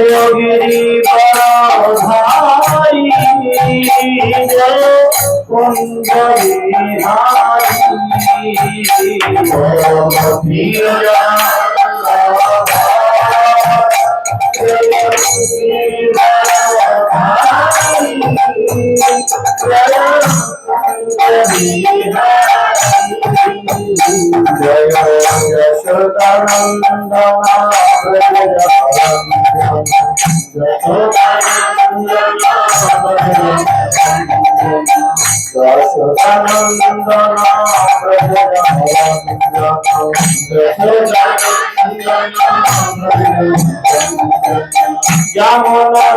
জয়গিরি বরধাই জয় কুঞ্জবিহারি জয় যশোদানন্দন যমুনা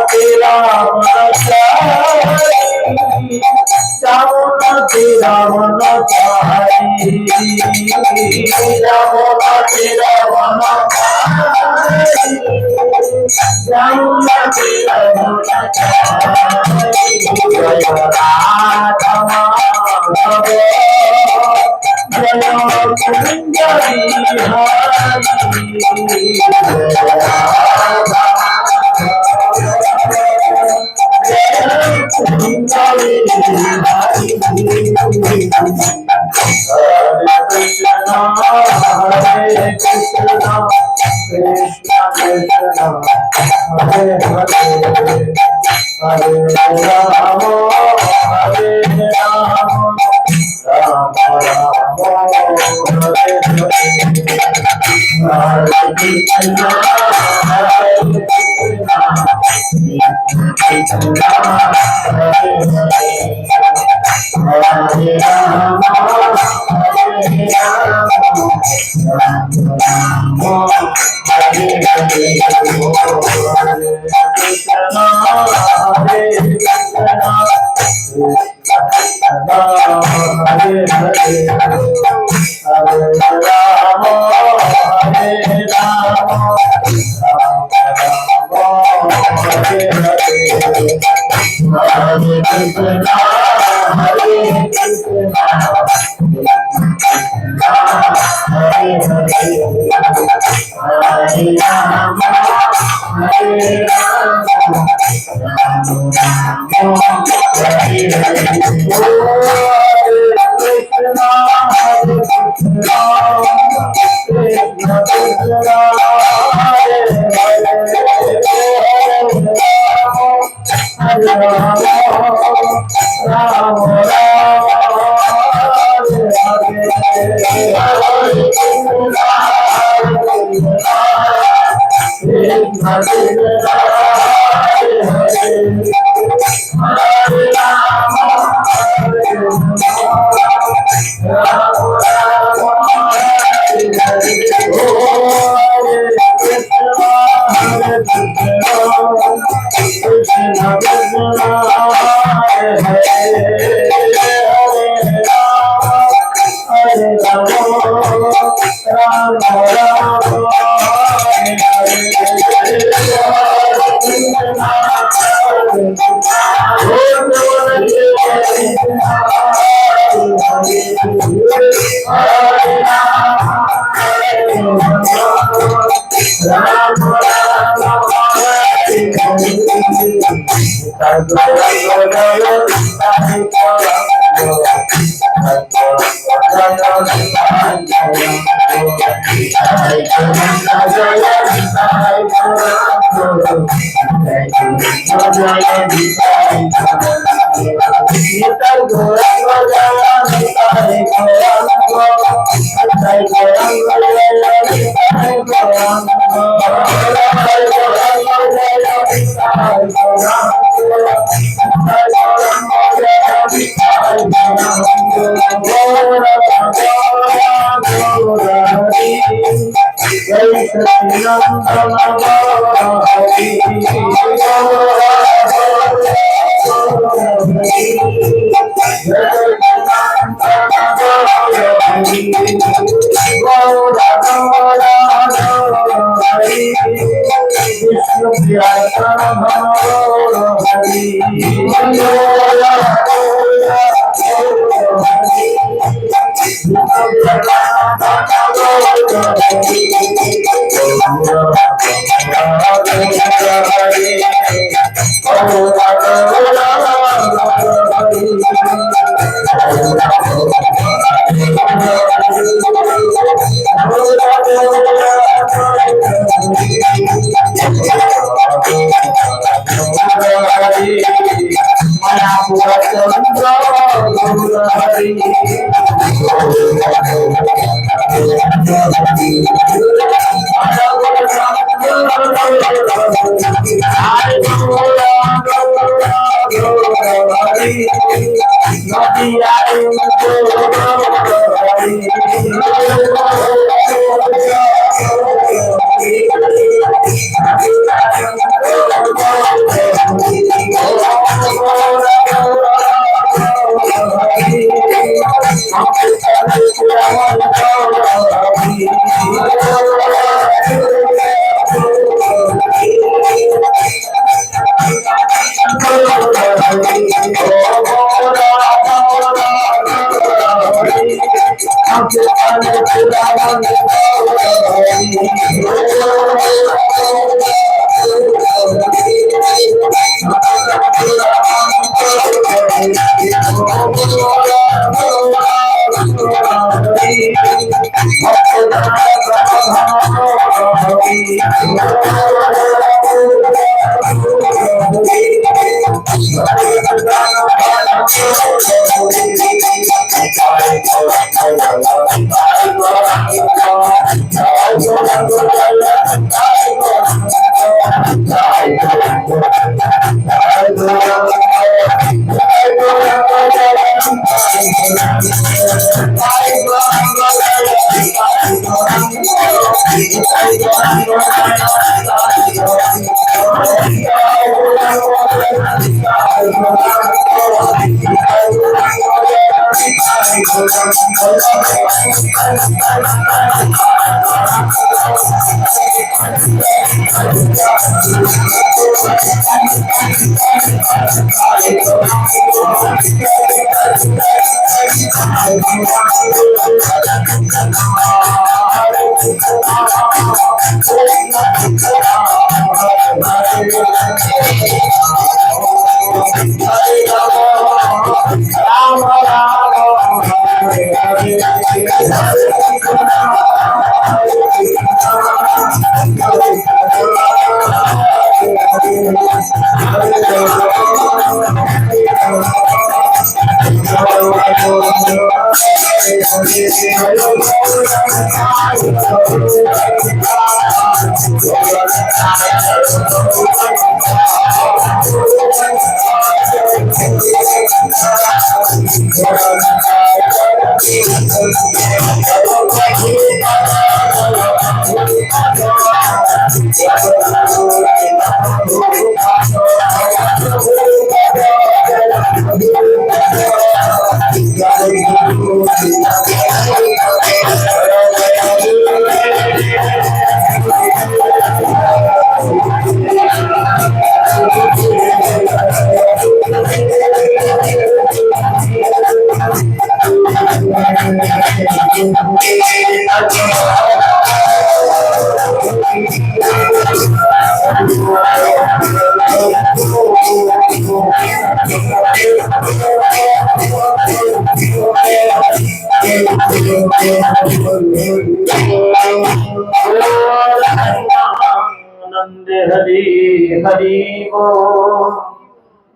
हरि हरि बोल।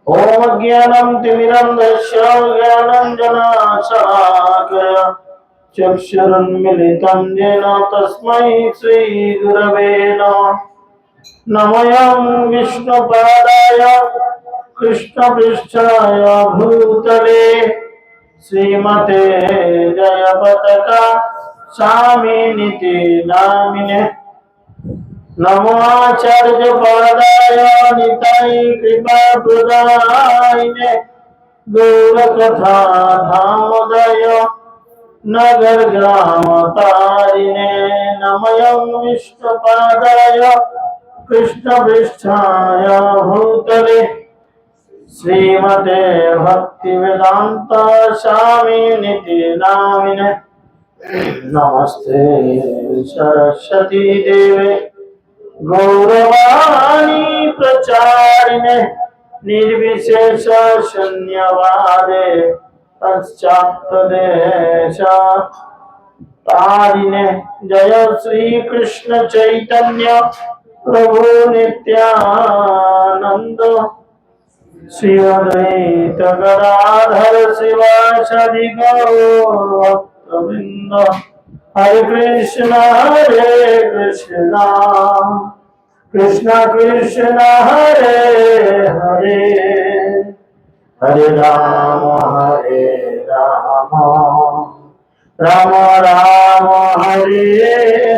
ओम ज्ञानं तिमिरन्धस्य ज्ञानाञ्जनशलाकया चक्षुरुन्मीलितं येन तस्मै श्रीगुरवे नमः। नमोऽयं विष्णुपादाय कृष्णपृष्ठाय भूतले श्रीमते जयपताका स्वामिनिति नामिने। नमो आचार्य पादाय निताय कृपा प्रदायिने गौरकथा धामोदय नगर ग्राम तारिणे। नमयं विष्णुपादाय कृष्णपृष्ठाय भूतले श्रीमते भक्तिवेदांत स्वामिनिति नामिने। नमस्ते सरस्वती देवे गौरवाणी प्रचारिणे निर्विशेष शून्यवादे पाश्चात्यदेश तारिणे। जय श्री कृष्ण चैतन्य प्रभु नित्यानंद श्री अद्वैत गदाधर शिवासादि गौरभक्तवृंद। हरे कृष्ण कृष्ण कृष्ण हरे हरे हरे राम राम राम हरे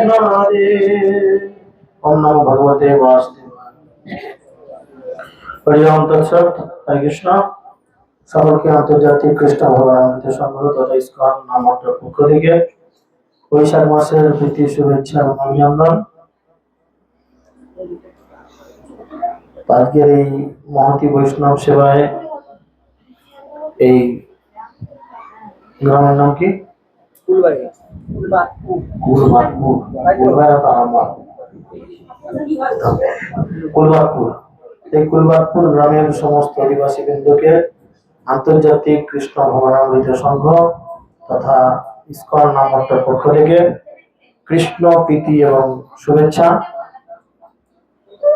हरे। ওম নমো ভগবতে বাসুদেবায়। হরি ওম তৎসৎ। হরে কৃষ্ণ। সকলকে আন্তর্জাতিক কৃষ্ণ ভগবান সংঘ তথা ইসকন নামকের পক্ষ থেকে বৈশাখ মাসের প্রীতি শুভেচ্ছা এবং অভিনন্দন। আজকের এই মহতি বৈষ্ণব সেবায় এই গ্রামের নাম কি? কুলবাগপুর। এই কুলবাগপুর গ্রামের সমস্ত আদিবাসী বৃন্দকে আন্তর্জাতিক কৃষ্ণ ভগবানামৃত সংঘ তথা ইসকন নামকের পক্ষ থেকে কৃষ্ণ প্রীতি এবং শুভেচ্ছা।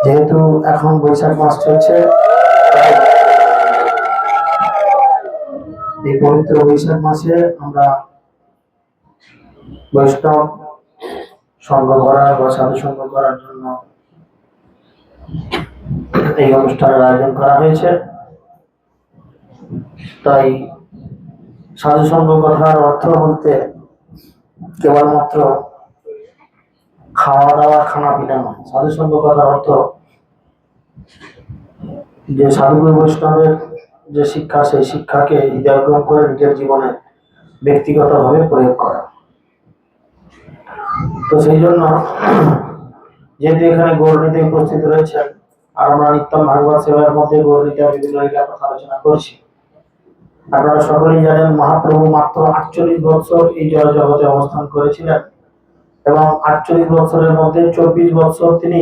যেহেতু এখন বৈশাখ মাস চলছে, তাই এই পবিত্র বৈশাখ মাসে আমরা বৈষ্ণব সংঘ করার বা সাধু সংঘ করার জন্য এই অনুষ্ঠানের আয়োজন করা হয়েছে। তাই সাধু সংঘ কথার অর্থ বলতে কেবলমাত্র খাওয়া দাওয়া খানা পিনা নয়। সাধু সংঘ কথার অর্থ যে সাধুগুরু বৈষ্ণবের যে শিক্ষা, সেই শিক্ষাকে হৃদয়ঙ্গম করে নিজের জীবনে ব্যক্তিগতভাবে প্রয়োগ করা। তো সেই জন্য যেহেতু এখানে গৌরনীতি উপস্থিত রয়েছেন, আর আমরা নিত্যম ভাগবত সেবার মধ্যে গৌরনীতির বিভিন্ন লীলা কথা আলোচনা করছি। আপনারা সকলেই জানেন মহাপ্রভু মাত্র 48 বছর এই জড় জগতে অবস্থান করেছিলেন এবং 48 বছরের মধ্যে 24 বছর তিনি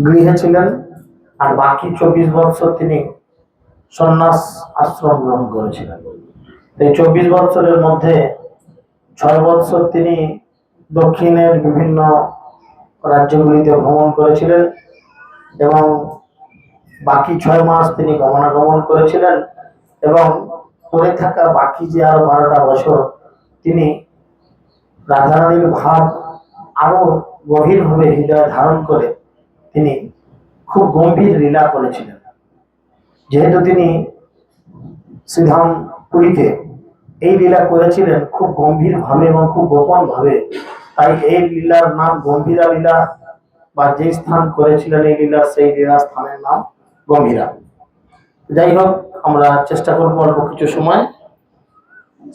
গৃহে ছিলেন আর বাকি 24 বছর তিনি সন্ন্যাস আশ্রম গ্রহণ করেছিলেন। এই 24 বছরের মধ্যে 6 বছর তিনি দক্ষিণের বিভিন্ন রাজ্যগুলিতে ভ্রমণ করেছিলেন এবং বাকি 6 মাস তিনি গমনাগমন করেছিলেন এবং পরে থাকা বাকি যে আরো 12টা বছর তিনি রাধারানীর ভাব আরো গভীরভাবে হৃদয়ে ধারণ করে তিনি খুব গম্ভীর লীলা করেছিলেন। যেহেতু তিনি শ্রীধাম পুরীতে এই লীলা করেছিলেন খুব গম্ভীর ভাবে এবং খুব গোপন ভাবে, তাই এই লীলার নাম গম্ভীরা লীলা, বা যে স্থান করেছিলেন এই লীলা সেই লীলা স্থানের নাম গম্ভীরা। যাই হোক, আমরা চেষ্টা করবো অল্প কিছু সময়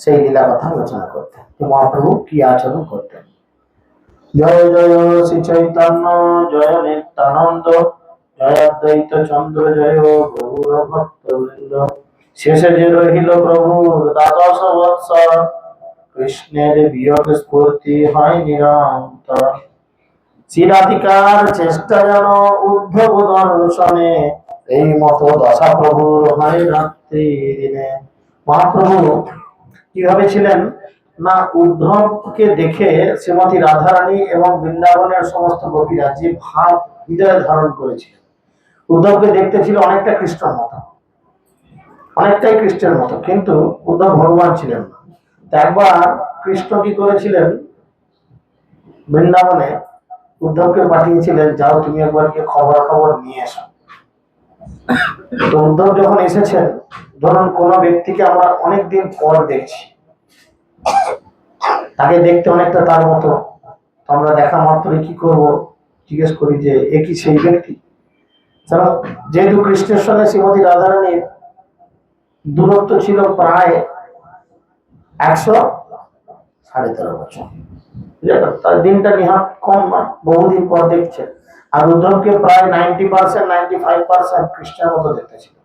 সেই লীলা কথা আলোচনা করতে। মহাপ্রভু কি আচরণ করতেন। জয় জয় শ্রী চৈতন্য, জয় নিত্যানন্দ, জয় অদ্বৈত চন্দ্র, জয় গৌর ভক্তবৃন্দ। শেষে যে রহিল প্রভুর দ্বাদশ বৎসর, কৃষ্ণের বিয়োগ স্ফূর্তি হয় নিরন্তর। চিরাধিকার চেষ্টা যেন উদ্ধব দর্শনে, এই মতো দশা প্রভুর হয় রাত্রি দিনে। মহাপ্রভু কিভাবে ছিলেন না, উদ্ধবকে দেখে শ্রীমতী রাধারানী এবং বৃন্দাবনের সমস্ত গোপীরা যে ভাব হৃদয়ে ধারণ করেছিল, উদ্ধবকে দেখতে ছিল অনেকটা কৃষ্ণের মতো, অনেকটাই কৃষ্ণের মতো, কিন্তু উদ্ধব ভগবান ছিলেন না। তো একবার কৃষ্ণ কি করেছিলেন, বৃন্দাবনে উদ্ধবকে পাঠিয়েছিলেন, যাও তুমি একবার গিয়ে খবর নিয়ে এসো। তো উদ্ধব যখন এসেছেন, ধরুন কোন ব্যক্তিকে আমরা অনেকদিন পর দেখছি, তাকে দেখতে অনেকটা তার মতো, আমরা দেখা মাত্রই কি করব, জিজ্ঞেস করি যে এ কি সেই ব্যক্তি। যেহেতু কৃষ্ণের সঙ্গে শ্রীমতী রাধারানীর দূরত্ব ছিল প্রায় 113.5 বছর, তার দিনটা নিহাত কম না, বহুদিন পর দেখছে। আর উদ্ধবকে প্রায় 90% 95% কৃষ্ণের মতো দেখতে ছিল,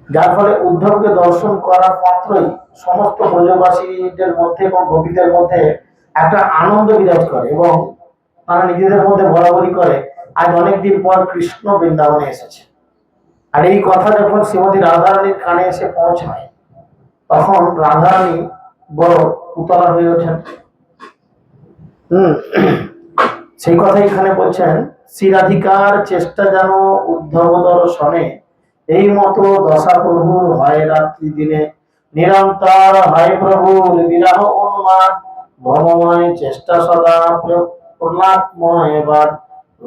যার ফলে উদ্ধবকে দর্শন করার মাত্রই সমস্ত ব্রজবাসীদের মধ্যে এবং গোপীদের মধ্যে একটা আনন্দ বিরাজ করে এবং তারা নিজেদের মধ্যে বলাবলি করে আজ অনেকদিন পর কৃষ্ণ বৃন্দাবনে এসেছে। আর এই কথা যখন শ্রীমতী রাধারানীর কানে এসে পৌঁছায়, তখন রাধারানী বড় উতলা হয়ে ওঠেন। সেই কথা এখানে বলছেন, চিরাধিকার চেষ্টা যেন উদ্ধব দর্শনে, এই মতো দশা প্রভুর হয় রাত্রি দিনে। নিরন্তর হয় প্রভুর বিরাহ উন্মাদ, ভ্রমময় চেষ্টা সদা প্রহ্লাদময়। এবার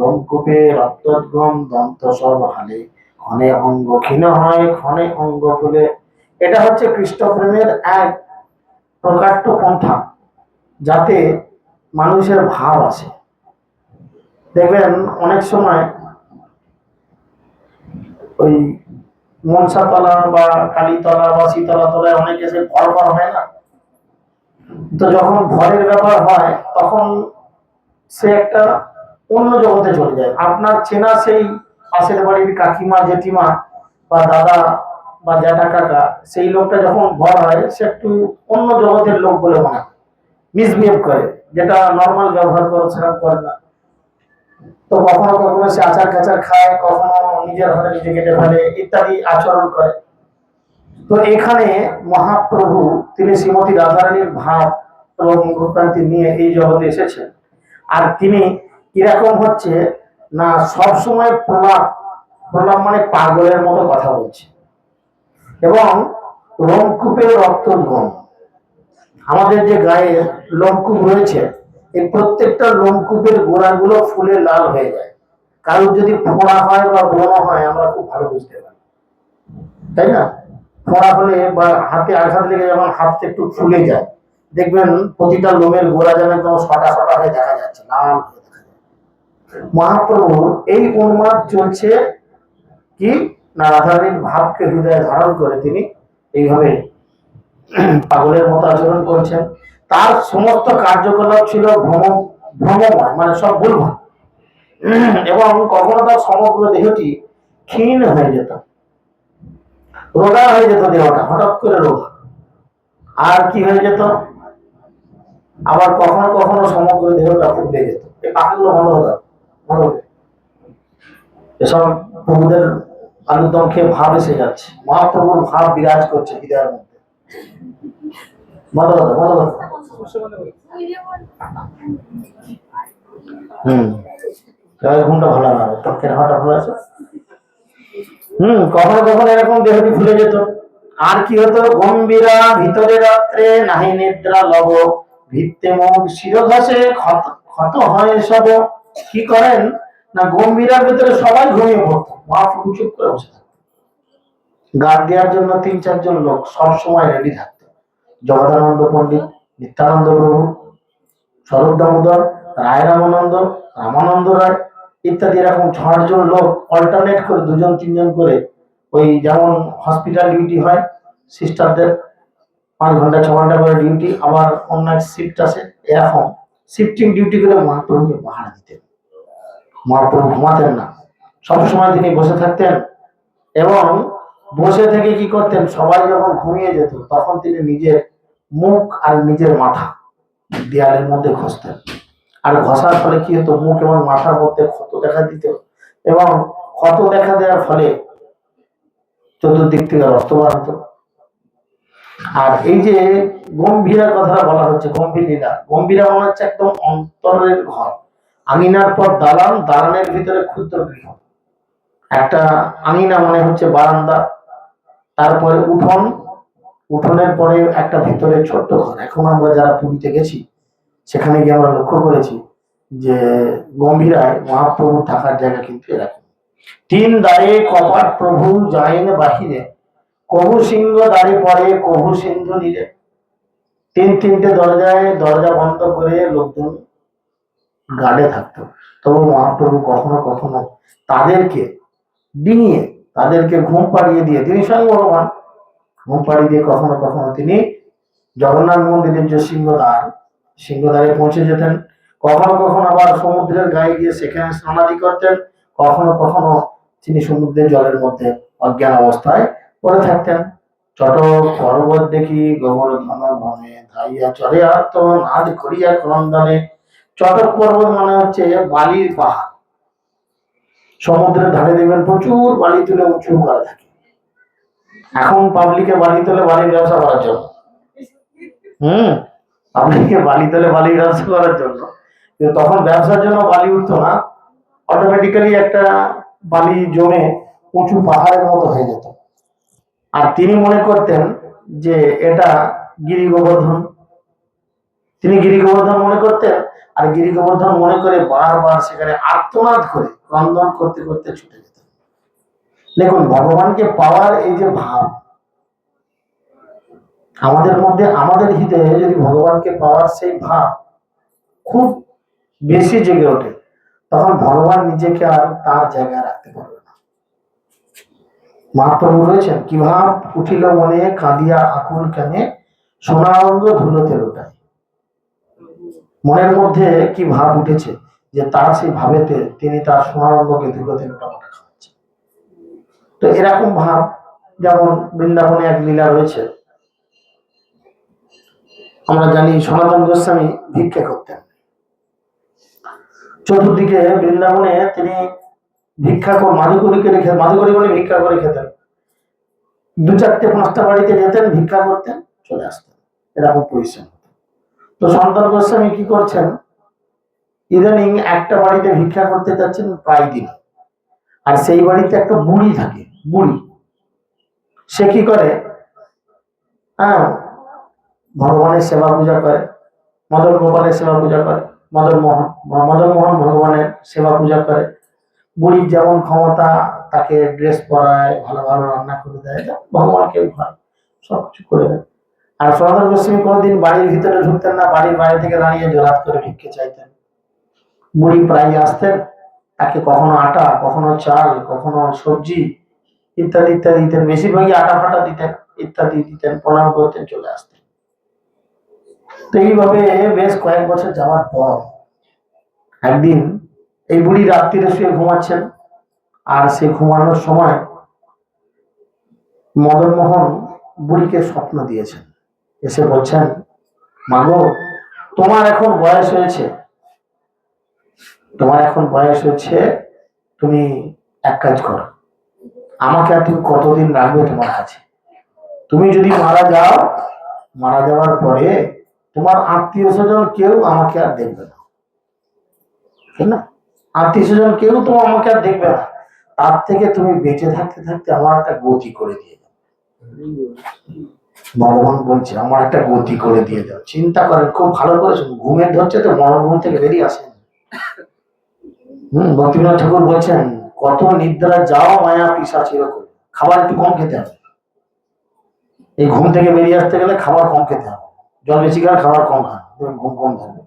রোমকূপে রক্তোদ্গম দন্ত সব হালে, ক্ষণে অঙ্গ ক্ষীণ হয় ক্ষণে অঙ্গ খুলে। এটা হচ্ছে কৃষ্ণ প্রেমের এক প্রকাট্য পন্থা, যাতে মানুষের ভাব আসে। দেখবেন অনেক সময় ওই মনসাতলা বা কালীতলা বা শীতলা তলায় অনেকে এসে ঘর ঘর হয় না, তো যখন ঘরের ব্যাপার হয় তখন সে একটা অন্য জগতে চলে যায়। আপনার চেনা সেই পাশের বাড়ির কাকিমা জেঠিমা বা দাদা বা জ্যাঠা কাকা, সেই লোকটা যখন ঘর হয় সে একটু অন্য জগতের লোক বলে মনে হয়, মিসবিহেভ করে, যেটা নর্মাল ব্যবহার করে সেরকম করে না। তো কখনো কখনো সে আচার কাচার খায়, কখনো নিজের হাতে নিজে কেটে ফেলে ইত্যাদি আচরণ করে। তো এখানে মহাপ্রভু তিনি শ্রীমতী রাধারানীর ভাব এবং রূপান্তর নিয়ে এই জগতে এসেছেন। আর তিনি কিরকম হচ্ছে না, সব সময় প্রলাপ, প্রলাপ মানে পাগলের মতো কথা বলছে, এবং রোমকূপের রক্তগণ, আমাদের যে গায়ে লোমকূপ রয়েছে, এই প্রত্যেকটা লোমকূপের গোড়াগুলো ফুলে লাল হয়ে যায়। কারোর যদি ফোড়া হয় বা ব্রণ হয় আমরা খুব ভালো বুঝতে পারি, তাই না? ফোড়া হলে বা হাতে আঘাত লেগে যখন হাতটা একটু ফুলে যায়, দেখবেন প্রতিটা লোমের গোড়া যেন একদম সটা সটা হয়ে দেখা যাচ্ছে, লাল হয়ে দেখা যাচ্ছে। মহাপ্রভুর এই উন্মাদ চলছে কি না, রাধারানীর ভাবকে হৃদয়ে ধারণ করে তিনি এইভাবে পাগলের মতো আচরণ করছেন। তার সমস্ত কার্যকলাপ ছিল ভ্রমময়, মানে সব ভুলভাল, এবং কখনো তার সমগ্র দেহটি ক্ষীণ হয়ে যেত, রোগা হয়ে যেত দেহটা, হঠাৎ করে রোগা। আর কি হয়ে যেত, আবার কখনো কখনো সমগ্র দেহটা ফুলে যেত। এই পাগল মনোভাব এসব প্রভুদের আলুদম খেয়ে ভাব এসে যাচ্ছে, মহাপ্রভুর ভাব বিরাজ করছে হৃদয়ের মধ্যে। মতো হম ঘুমটা ভালো না, টকের হাওয়াটা ভালো আছে। কখনো কখনো এরকম দেহটি ফুলে যেত। আর কি হতো, গম্ভীরা ভিতরে রাত্রে নাহি নিদ্রা লব, ভিত্তে মুখ শিরঘাসে ক্ষত ক্ষত হয় সব। কি করেন না, গম্ভীরার ভিতরে সবাই ঘুমিয়ে পড়তো, মহাপ্রভু চুপ করে বসে থাকতো। গার্ড দেওয়ার জন্য 3-4 জন লোক সব সময় রেডি থাকতো। জগদানন্দ পণ্ডিত, নিত্যানন্দ প্রভু, স্বরূপ দামোদর, রায় রামানন্দ, রামানন্দ রায় ইত্যাদি, এরকম 6 জন লোক অল্টারনেট করে 2-3 জন করে, ওই যেমন হসপিটাল ডিউটি হয় সিস্টারদের 5 ঘন্টা 6 ঘন্টা করে ডিউটি, আবার অন্য শিফট আছে, এরকম শিফটিং ডিউটি করে মহাপ্রভুকে পাহারা দিতেন। মহাপ্রভু ঘুমাতেন না, সবসময় তিনি বসে থাকতেন, এবং বসে থেকে কি করতেন, সবাই যখন ঘুমিয়ে যেত তখন তিনি নিজের মুখ আর নিজের মাথা দেয়ালের মধ্যে ঘষতেন। আর ঘষার ফলে কি হতো, মুখ এবং মাথার মধ্যে ক্ষত দেখা দিত, এবং ক্ষত দেখা দেওয়ার ফলে চতুর্দিক থেকে রক্ত বার হতো। আর এই যে গম্ভীরা কথাটা বলা হচ্ছে, গম্ভীরা, গম্ভীরা মনে হচ্ছে একদম অন্তরের ঘর, আঙিনার পর দালান, দালানের ভিতরে ক্ষুদ্র গৃহ, একটা আঙিনা মানে হচ্ছে বারান্দা, তারপরে উঠোন, উঠোনের পরে একটা ভিতরে ছোট্ট ঘর। এখন আমরা যারা পুরীতে গেছি সেখানে গিয়ে আমরা লক্ষ্য করেছি যে গম্ভীরায় মহাপ্রভু থাকার জায়গা কিন্তু এরকম। 3 দ্বারে কপাট প্রভু যাইন বাহিরে, কহু সিংহ দ্বারে পরে কহু সিন্ধু নীরে। 3-3টে দরজায় দরজা বন্ধ করে লোকজন গার্ডে থাকতো, তবু মহাপ্রভু কখনো কখনো তাদেরকে ডিঙিয়ে, তাদেরকে ঘুম পাড়িয়ে দিয়ে, তিনি স্বয়ং ভগবান, ঘুম পাড়িয়ে দিয়ে কখনো কখনো তিনি জগন্নাথ মন্দিরের যে সিংহদ্বার, সিংহদ্বারে পৌঁছে যেতেন। কখনো কখনো আবার সমুদ্রের গায়ে গিয়ে সেখানে স্নানাদি করতেন। কখনো কখনো তিনি সমুদ্রের জলের মধ্যে অজ্ঞান অবস্থায় পড়ে থাকতেন। চট পর্বত দেখি গোবর্ধন বনে, ধাইয়া চলে আর তো নাদ করিয়া ক্রন্দনে। চটক পর্বত মানে হচ্ছে বালির পাহাড়, সমুদ্রের ধারে দেখবেন প্রচুর বালি তুলে উঁচু করা থাকে। এখন পাবলিকে বালি তোলে বালির ব্যবসা করার জন্য, পাবলিকে বালি তোলে বালির ব্যবসা করার জন্য, কিন্তু তখন ব্যবসার জন্য বালি উঠতো না, অটোমেটিক্যালি একটা বালি জমে উঁচু পাহাড়ের মতো হয়ে যেত। আর তিনি মনে করতেন যে এটা গিরি গোবর্ধন, তিনি গিরি গোবর্ধন মনে করতেন, আর গিরি গোবর্ধন মনে করে বারবার সেখানে আর্তনাদ করে ক্রন্দন করতে করতে ছুটে যেতেন। দেখুন ভগবানকে পাওয়ার এই যে ভাব আমাদের মধ্যে, আমাদের হৃদয়ে যদি ভগবানকে পাওয়ার সেই ভাব খুব বেশি জেগে ওঠে, তখন ভগবান নিজেকে আর তার জায়গায় রাখতে পারবে না। মহাপ্রভু রয়েছেন, কি ভাব উঠিল মনে কাঁদিয়া আকুল কেনে সোনারঙ্গ ধুলোতে লোটায়। মনের মধ্যে কি ভাব উঠেছে যে তার সেই ভাবেতে তিনি তার সোনারঙ্গকে ধুলোতে লোটানোটা খাওয়াচ্ছেন। তো এরকম ভাব, যেমন বৃন্দাবনে এক লীলা রয়েছে, আমরা জানি সনাতন গোস্বামী ভিক্ষা করতেন। চতুর্দিকে বৃন্দাবনে তিনি ভিক্ষা করে মাধুকরীকে রেখে, মাধুকরী মানে ভিক্ষা করে খেতেন। 2-4-5টা বাড়িতে যেতেন, ভিক্ষা করতেন, চলে আসতেন, এরকম পরিশ্রম। তো সনাতন গোস্বামী কি করছেন, ইদানিং একটা বাড়িতে ভিক্ষা করতে যাচ্ছেন প্রায় দিন, আর সেই বাড়িতে একটা বুড়ি থাকে, বুড়ি। সে কি করে, হ্যাঁ, ভগবানের সেবা পূজা করে, মদন গোপালের সেবা পূজা করে, মদন মোহন ভগবানের সেবা পূজা করে। বুড়ির যেমন ক্ষমতা, তাকে ড্রেস পরায়, ভালো ভালো রান্না করে দেয়, ভগবানকে ভয় সবকিছু করে দেয়। আর সনাতন গোস্বামী কোনোদিন বাড়ির ভিতরে ঢুকতেন না, বাড়ির বাইরে থেকে দাঁড়িয়ে জোরাত করে ভিক্ষে চাইতেন। বুড়ি প্রায় আসতেন, তাকে কখনো আটা, কখনো চাল, কখনো সবজি ইত্যাদি ইত্যাদি দিতেন, বেশিরভাগই আটা ফাটা দিতেন, ইত্যাদি দিতেন, প্রণাম করতেন, চলে আসতেন। তো এইভাবে বেশ কয়েক বছর যাওয়ার পর একদিন এই বুড়ি রাত্রিরে শুয়ে ঘুমাচ্ছেন, আর সে ঘুমানোর সময় মদন মোহন বুড়িকে স্বপ্ন দিয়েছেন, এসে বলছেন, মাগো, তোমার এখন বয়স হয়েছে, তুমি এক কাজ করো, আমাকে আর তুমি কতদিন রাখবে তোমার কাছে? তুমি যদি মারা যাও, মারা যাওয়ার পরে তোমার আত্মীয় স্বজন কেউ আমাকে আর দেখবে না, ঠিক না? আত্মীয় স্বজন কেউ তো আমাকে আর দেখবে না, তার থেকে তুমি বেঁচে থাকতে থাকতে আমার একটা গতি করে দিয়ে দাও। ভগবান বলছে, আমার একটা গতি করে দিয়ে দাও। চিন্তা করেন, খুব ভালো করেছেন, ঘুমের ধরছে তো, মরণ ঘুম থেকে বেরিয়ে আসেন। ভক্তিবিনোদ ঠাকুর বলছেন, কত নিদ্রা যাও মায়া পিশাচ এরকম, খাবার একটু কম খেতে হবে। এই ঘুম থেকে বেরিয়ে আসতে গেলে খাবার কম খেতে হবে, জল বেশি খান, খাবার কম খান, ঘুম কম ধরবে।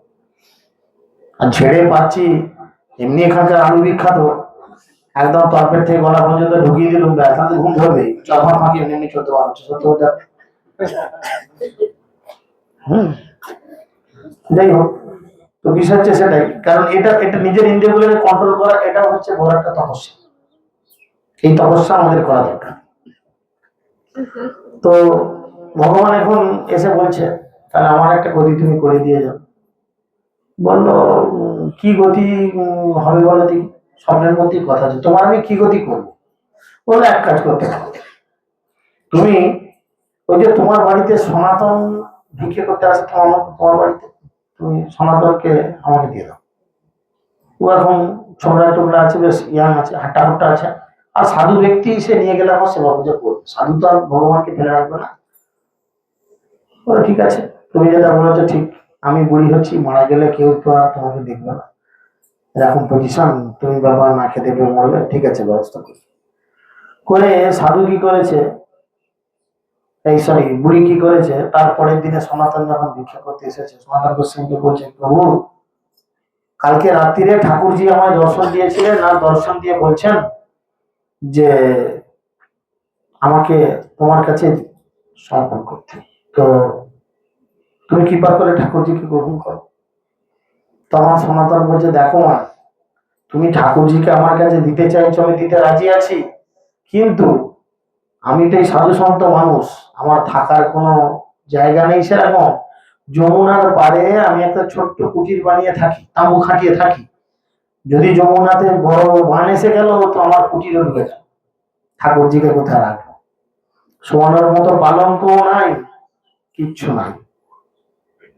আর ঝেড়ে পাচ্ছি, এমনি এখানকার আলু বিখ্যাত, একদম তরপেট থেকে গলা পর্যন্ত ঢুকিয়ে দিলুম, তাহলে ঘুম ধরবে, চরমা ফাঁকি এমনি চলতে পারছে, সত্য কথা। যাই হোক, তো বিষয় হচ্ছে সেটাই, কারণ এটা এটা নিজের ইন্দ্রিয়গুলোকে কন্ট্রোল করা, এটা হচ্ছে বড় একটা তপস্যা। এই তপস্যা আমাদের করা দরকার। তো ভগবান এখন এসে বলছে, তাহলে আমার একটা গতি তুমি করে দিয়ে যাও। বললো, কি গতি হবে বলো দেখি? স্বপ্নের মধ্যেই কথা আছে, তোমার আমি কি গতি করবো? বলে, এক কাজ করতে হবে, তুমি ওই যে তোমার বাড়িতে সনাতন ভিক্ষে করতে আসে, তোমার বাড়িতে, তুমি সনাতনকে আমাকে দিয়ে দাও। ও এখন ছোকরা টোকরা আছে, বেশ ইয়াং আছে, হাট্টা হুট্টা আছে, আর সাধু ব্যক্তি সে নিয়ে গেলে আমার সেবা পূজা করবে, সাধু তো আর ভগবানকে ফেলে রাখবে না। বলে, ঠিক আছে, তুমি যেটা বলেছো ঠিক, আমি বুড়ি হচ্ছি, মারা গেলে কেউ তো আর তোমাকে দেখবে না, এরকম পজিশন, তুমি বাবা না খেতে পেয়ে মরবে, ঠিক আছে, ব্যবস্থা করি। করে সাধু কি করেছে, এই সরি বুড়ি কি করেছে, তারপরের দিনে সনাতন যখন ভিক্ষা করতে এসেছে, সনাতন গোস্বামীকে বলছে, প্রভু, কালকে রাত্রিরে ঠাকুরজি আমায় দর্শন দিয়েছিলেন, আর দর্শন দিয়ে বলছেন যে আমাকে তোমার কাছে সমর্পণ করতে, তো তুমি কৃপা করে ঠাকুরজিকে গ্রহণ করো। তখন সনাতন বলছে, দেখো মা, তুমি ঠাকুরজিকে আমার কাছে দিতে চাইছো, আমি দিতে রাজি আছি, কিন্তু আমি তো এই সাধু সন্ত মানুষ, আমার থাকার কোনো জায়গা নেই সেরকম। যমুনার পাড়ে আমি একটা ছোট্ট কুটির বানিয়ে থাকি, তাঁবু খাটিয়ে থাকি, যদি যমুনাতে বড় বান এসে গেল তো আমার কুটিরে ঢুকে যাবে, ঠাকুরজিকে কোথায় রাখবো? শোয়ানোর মতো পালঙ্কও নাই, কিচ্ছু নাই,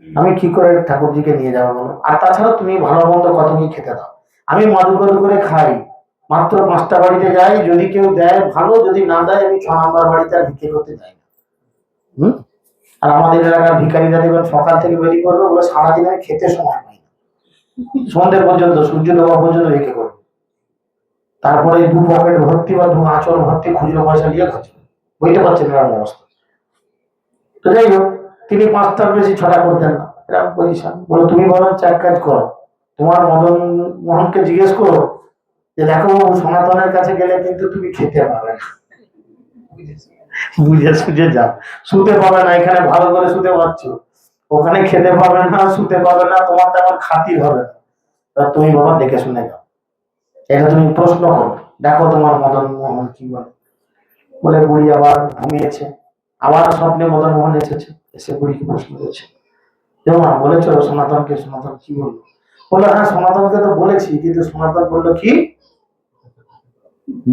আমি কি করে ঠাকুরজিকে নিয়ে যাবো বলো? আর তাছাড়া তুমি ভালো মন্দ কত কি খেতে দাও, আমি মধুকর করে খাই, মাত্র 5টা বাড়িতে যাই, যদি কেউ দেয় ভালো, যদি না দেয় আমি 6 নম্বর বাড়িতে আর ভিক্ষে করতে যাই না। আর আমাদের এলাকার ভিখারিরা দেখবেন সকাল থেকে বেরিয়ে করবে, ওগুলো সারাদিন আমি খেতে সময় পাই না, সন্ধ্যে পর্যন্ত, সূর্য ডোবা পর্যন্ত ভিক্ষে করবে, তারপরে 2 পকেট ভর্তি বা 2 আঁচল ভর্তি খুচরো পয়সা নিয়ে খাচ্ছে, বইতে পারছেন এরকম অবস্থা। তো যাই হোক, তিনি 5টার বেশি ছটা করতেন না, এরকম পজিশন। বলে, তুমি বরঞ্চ এক কাজ করো, তোমার মদন মোহনকে জিজ্ঞেস করো যে দেখো সনাতনের কাছে গেলে কিন্তু তুমি খেতে পাবে না, বুঝে সুঝে যাও, শুতে পাবে না, এখানে ভালো করে শুতে পারছো, ওখানে খেতে পাবে না, শুতে পাবে না, তোমার তেমন খাতির হবে না, তা তুমি বাবা দেখে শুনে যাও। এটা তুমি প্রশ্ন করো, দেখো তোমার মদন মোহন কি বলে। বলে বুড়ি আবার ঘুমিয়েছে, আবার স্বপ্নে মদন মোহন এসেছে, এসে বুড়িকে প্রশ্ন করছে, যেমন বলেছো সনাতনকে, সনাতন কি বললো? বললো হ্যাঁ সনাতনকে তো বলেছি, কিন্তু সনাতন বললো কি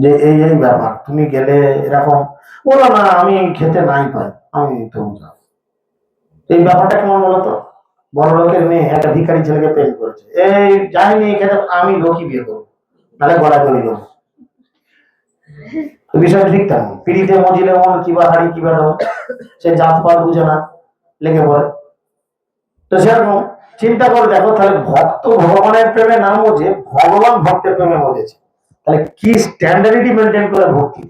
যে এই এই ব্যাপার, তুমি গেলে এরকম। বলো না আমি খেতে নাই পাই, আমি তো যাবো। এই ব্যাপারটা কেমন বলতো? বড় লোকের মেয়ে একটা ভিখারি ছেলেকে প্রেম করেছে, এই যাইনি খেতে, আমি লোকই বিয়ে করবো, নাহলে গড়া করে দেবো। বিষয়টা ঠিক তেমন, পিড়িতে মজিলে মন কিবা হাড়ি কিবা ডো, সে জাতপাত বুঝে না, লেগে পড়ে। তো সেরকম চিন্তা করে দেখো, তাহলে ভক্ত ভগবানের প্রেমে না মজে ভগবান ভক্তের প্রেমে মজেছে, তাহলে কি স্ট্যান্ডার্ডিটি মেনটেন করে ভক্তি।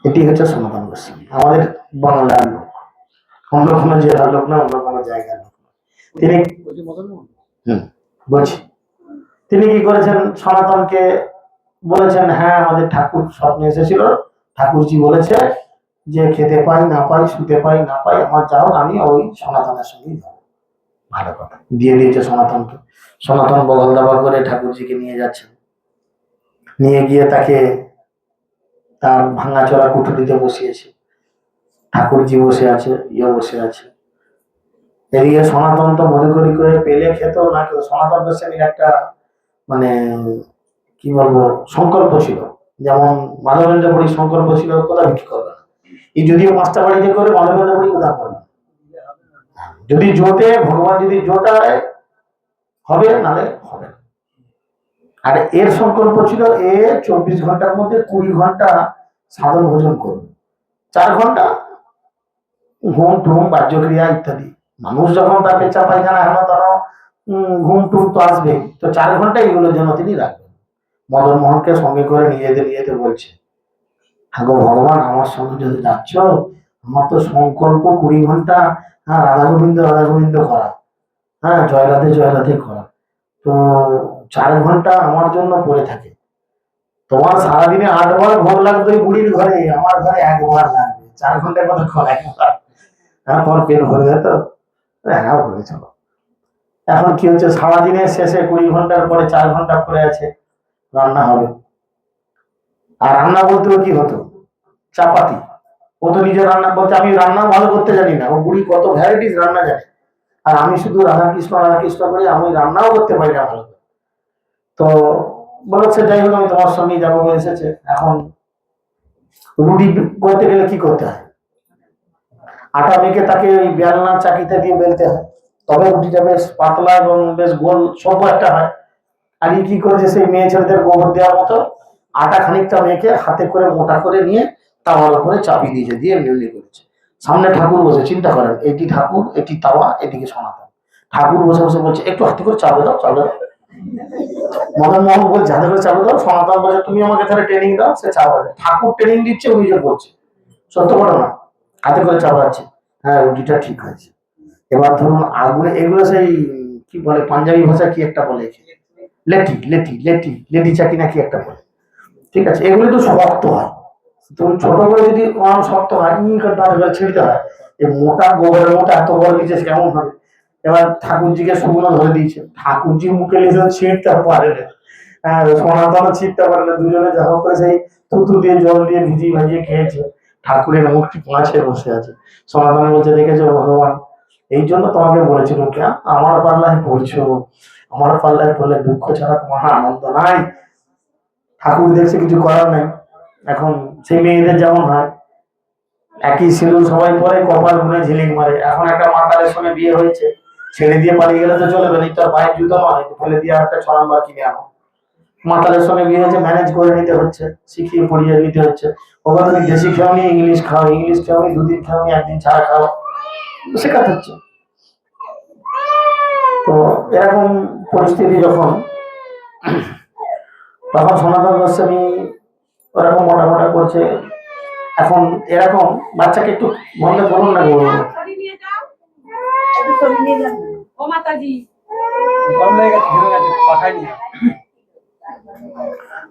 এটি হচ্ছে সনাতন গোস্বামী, আমাদের বাংলার লোক, অন্য কোনো জেলার লোক না, অন্য কোনো জায়গার লোক। তিনি বলছি, তিনি কি করেছেন, সনাতনকে বলেছেন হ্যাঁ আমাদের ঠাকুর স্বপ্নে এসেছিল, ঠাকুরজি বলেছে যে খেতে পাই না পাই, শুতে পাই না পাই, আমার যা হোক আমি ওই সনাতনের সঙ্গেই যাবো। ভালো কথা, দিয়ে দিয়েছে সনাতনকে। সনাতন বগল দাবা করে ঠাকুরজিকে নিয়ে যাচ্ছেন, নিয়ে গিয়ে তাকে তার ভাঙাচোরা কুঠুরিতে বসিয়েছে, ঠাকুরজি বসে আছে, ইয়ে বসে আছে। এদিকে সনাতন তো মনে করি করে পেলে খেত না খেত, সনাতন গোস্বামীর একটা মানে কি বলবো সংকল্প ছিল, যেমন মাধবেন্দ্র পুরীর সংকল্প ছিল কোথা বিক্রি করবে না, এই যদিও পাঁচটা বাড়িতে করে মাধবেন্দ্র পুরী কোথা করবে, যদি জোটে ভগবান যদি জোটায় হবে, নালে হবে না। আর এর সংকল্প ছিল এ 24 ঘন্টার মধ্যে 20 ঘন্টা সাধন ভোজন করবে, 4 ঘন্টা ঘুম টুম বাহ্যক্রিয়া ইত্যাদি। মানুষ যখন তার পেঁচা পায়খানা হেন তেন ঘুম টুম তো আসবে, তো 4 ঘন্টা এগুলোর জন্য তিনি রাখবেন। মদন মোহনকে সঙ্গে করে নিয়ে যেতে নিয়ে যেতে বলছে, হাগো ভগবান আমার সঙ্গে যদি যাচ্ছ, আমার তো সংকল্প 20 ঘন্টা, হ্যাঁ রাধা গোবিন্দ করা, হ্যাঁ জয় রাধে করা, তো 4 ঘন্টা আমার জন্য পড়ে থাকে। তোমার সারাদিনে 8 বার ভোগ লাগবে ওই বুড়ির ঘরে, আমার ঘরে 1 বার লাগবে, 4 ঘন্টার কথা কর, 1 বার, হ্যাঁ তোমার পেট ভরে যেত, হ্যাঁ ভরে চলো। এখন কি হচ্ছে, সারাদিনের শেষে 20 ঘন্টার পরে 4 ঘন্টা পরে আছে, রান্না হবে। আর রান্না বলতেও কি হতো, চাপাতি। ও তো নিজে রান্না বলতে আমি রান্না ভালো করতে জানি না, ও বুড়ি কত ভ্যারাইটিস রান্না জানে, আর আমি শুধু রাধা কৃষ্ণ করি, আমি রান্নাও করতে পারি না ভালো। তো বলেছে যাই হোক আমি তোমার সঙ্গে যাবো এসেছে। এখন রুটি করতে গেলে কি করতে হয়, আটা মেখে তাকে ওই বেলনা চাকিতে দিয়ে বেলতে হয়, তবে রুটিটা বেশ পাতলা এবং বেশ গোল সব একটা হয়। আর কি করেছে, সেই মেয়ে ছেলেদের গোবর দেওয়ার মতো আটা খানিকটা মেখে হাতে করে মোটা করে নিয়ে তাওয়ার উপরে চাপিয়ে দিয়েছে, দিয়ে এমনি করেছে। সামনে ঠাকুর বসে, চিন্তা করেন, এটি ঠাকুর, এটি তাওয়া, এদিকে সনাতন। ঠাকুর বসে বসে বলছে একটু হাতে করে চাপে দাও, চাপে দাও। মদন মোহন বলছে হাতে করে চাপে দাও, সনাতন বলছে তুমি আমাকে তাহলে ট্রেনিং দাও, সে চাপা দেয়। ঠাকুর ট্রেনিং দিচ্ছে, অভিযোগ করছে, সত্য ঘটনা, হাতে করে চাপাচ্ছে। হ্যাঁ রুটিটা ঠিক হয়েছে। এবার ধরুন আগুনে, এগুলো সেই কি বলে পাঞ্জাবি ভাষা কি একটা বলে, লেটি লেটি লেটি লেটি চাকি না কি একটা বলে, ঠিক আছে, এগুলো তো শক্ত হয়। তুমি ছোট করে যদি শক্ত হয় দাঁড়ে ছিঁড়তে হয়, এই মোটা গোবরের মোটা এত বড় দিচ্ছে কেমন হবে। এবার ঠাকুরজিকে শুকনো ধরে দিয়েছে, ঠাকুরজি মুখে লিখে ছিঁড়তে পারে না, হ্যাঁ সনাতন ছিঁড়তে পারে না, দুজনে যা হোক করে সেই থুতু দিয়ে জল দিয়ে ভিজিয়ে ভাজিয়ে খেয়েছে। ঠাকুরের মুখটি পাঁচে বসে আছে। সনাতন বলছে দেখেছো ভগবান, এই জন্য তোমাকে বলেছিল কে আমার পাল্লায় পড়ছো, আমার পাল্লায় পড়লে দুঃখ ছাড়া তোমার আনন্দ নাই। ঠাকুর দেখছে কিছু করার নাই। এখন সেই মেয়েদের যেমন হয়, একই সিঁদুর সবাই পরে, কপাল গুনে ঝিলিক মারে। এখন একটা মাতালের সঙ্গে বিয়ে হয়েছে, ছেড়ে দিয়ে পালিয়ে গেলে তো চলবে না, তোর পায়ের জুতো নয়, ফেলে দিয়ে একটা 6 নাম্বার কিনে আনো। মাতালের সঙ্গে বিয়ে হয়েছে, ম্যানেজ করে নিতে হচ্ছে, শিখিয়ে পড়িয়ে নিতে হচ্ছে। ওখানে তুমি দেশি খাওনি, ইংলিশ খাও, ইংলিশ খাওনি, দুদিন খাওনি, একদিন ছাড়া খাও, শেখাতে হচ্ছে। তো এরকম পরিস্থিতি যখন, তখন সনাতন গোস্বামী ওরকম মোটা মোটা করছে। এখন এরকম বাচ্চাকে একটু বন্ধ করুন না গো, গরম লেগে গেছে, ঘেমে গেছে, পাখায়নি।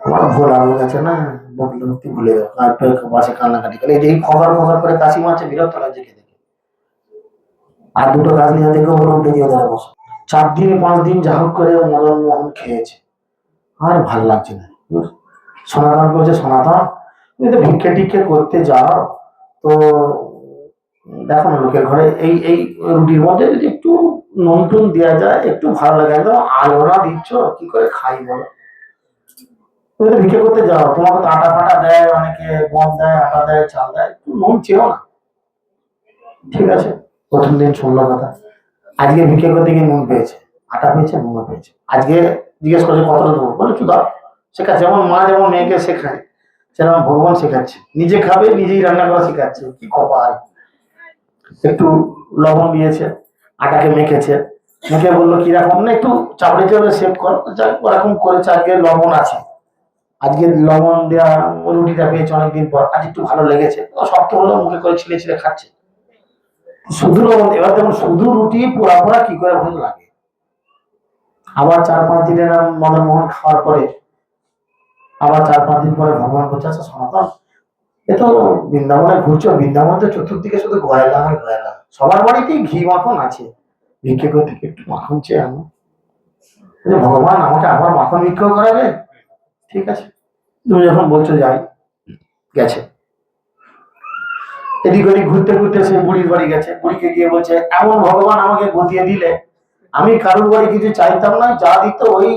আমার ভোলা হয়ে গেছে না, বদলে ভুলে যাও আর বাসে কান্নাকাটি করে এই যে খবর খবর করে কাশি মারছে, বিরক্ত লাগছে খেতে। আর দুটো গাছ নিয়ে দেখে ওপরে উঠে দিয়ে দেবে বসে। 4 দিন 5 দিন যা হোক করে মদন মোহন খেয়েছে, আর ভাল লাগছে না। সনাতন বলছে, সনাতন তুমি তো ভিক্ষে টিক্ষে করতে যাও, তো দেখো না লোকের ঘরে এই এই রুটির মধ্যে যদি একটু নুন টুন দেওয়া যায় একটু ভালো লাগে, একদম আলোরা দিচ্ছ কি করে খাই বলো। তুমি তো ভিক্ষে করতে যাও, তোমাকে তো আটা ফাটা দেয়, অনেকে গম দেয়, আটা দেয়, চাল দেয়, একটু নুন চেয়েও না। ঠিক আছে, প্রথম দিন শুনলো কথা, আজকে ভিক্ষে করতে গিয়ে নুন পেয়েছে, আটা পেয়েছে, নুনও পেয়েছে। আজকে জিজ্ঞেস করছে কতটা দেবো, বলে একটু দাও। শেখাচ্ছে, যেমন মা যেমন মেয়েকে শেখায় সেরকম ভগবান শেখাচ্ছে, নিজে খাবে নিজেই রান্না করা শেখাচ্ছে, কি কপাল। একটু লবণ দিয়েছে, আটাকে মেখেছে, মেখে বললো কিরকম না একটু চাপড়ে চাপড়ে সেভ কর, যাক ওরকম করেছে। আজকে লবণ আছে, আজকে লবণ দেওয়া রুটিটা পেয়েছে অনেকদিন পর, আজ একটু ভালো লেগেছে, ও শক্ত হলো মুখে করে ছিলে ছিলে খাচ্ছে। শুধু লবণ, এবার দেখুন শুধু রুটি পোড়া পোড়া কি করে ভালো লাগে। আবার 4 5 দিনের মদন মোহন খাওয়ার পরে আবার 4 5 দিন পরে ভগবান বলছে, আচ্ছা সনাতন এ তো বৃন্দাবনে ঘুরছো, বৃন্দাবনে তো চতুর্দিকে শুধু গয়লা আর গয়লা, সবার বাড়িতেই ঘি মাখন আছে, ভিক্ষে করতে একটু মাখন চেয়ে আনো। ভগবান আমাকে আবার মাখন ভিক্ষা করাবে, ঠিক আছে তুমি যখন বলছো যাই। গেছে, এদিক ওদিক ঘুরতে ঘুরতে সে বুড়ির বাড়ি গেছে, বুড়িকে গিয়ে বলছে এমন ভগবান আমাকে গতিয়ে দিলে, আমি কারুর বাড়ি কিছু চাইতাম না, যা দিত ওই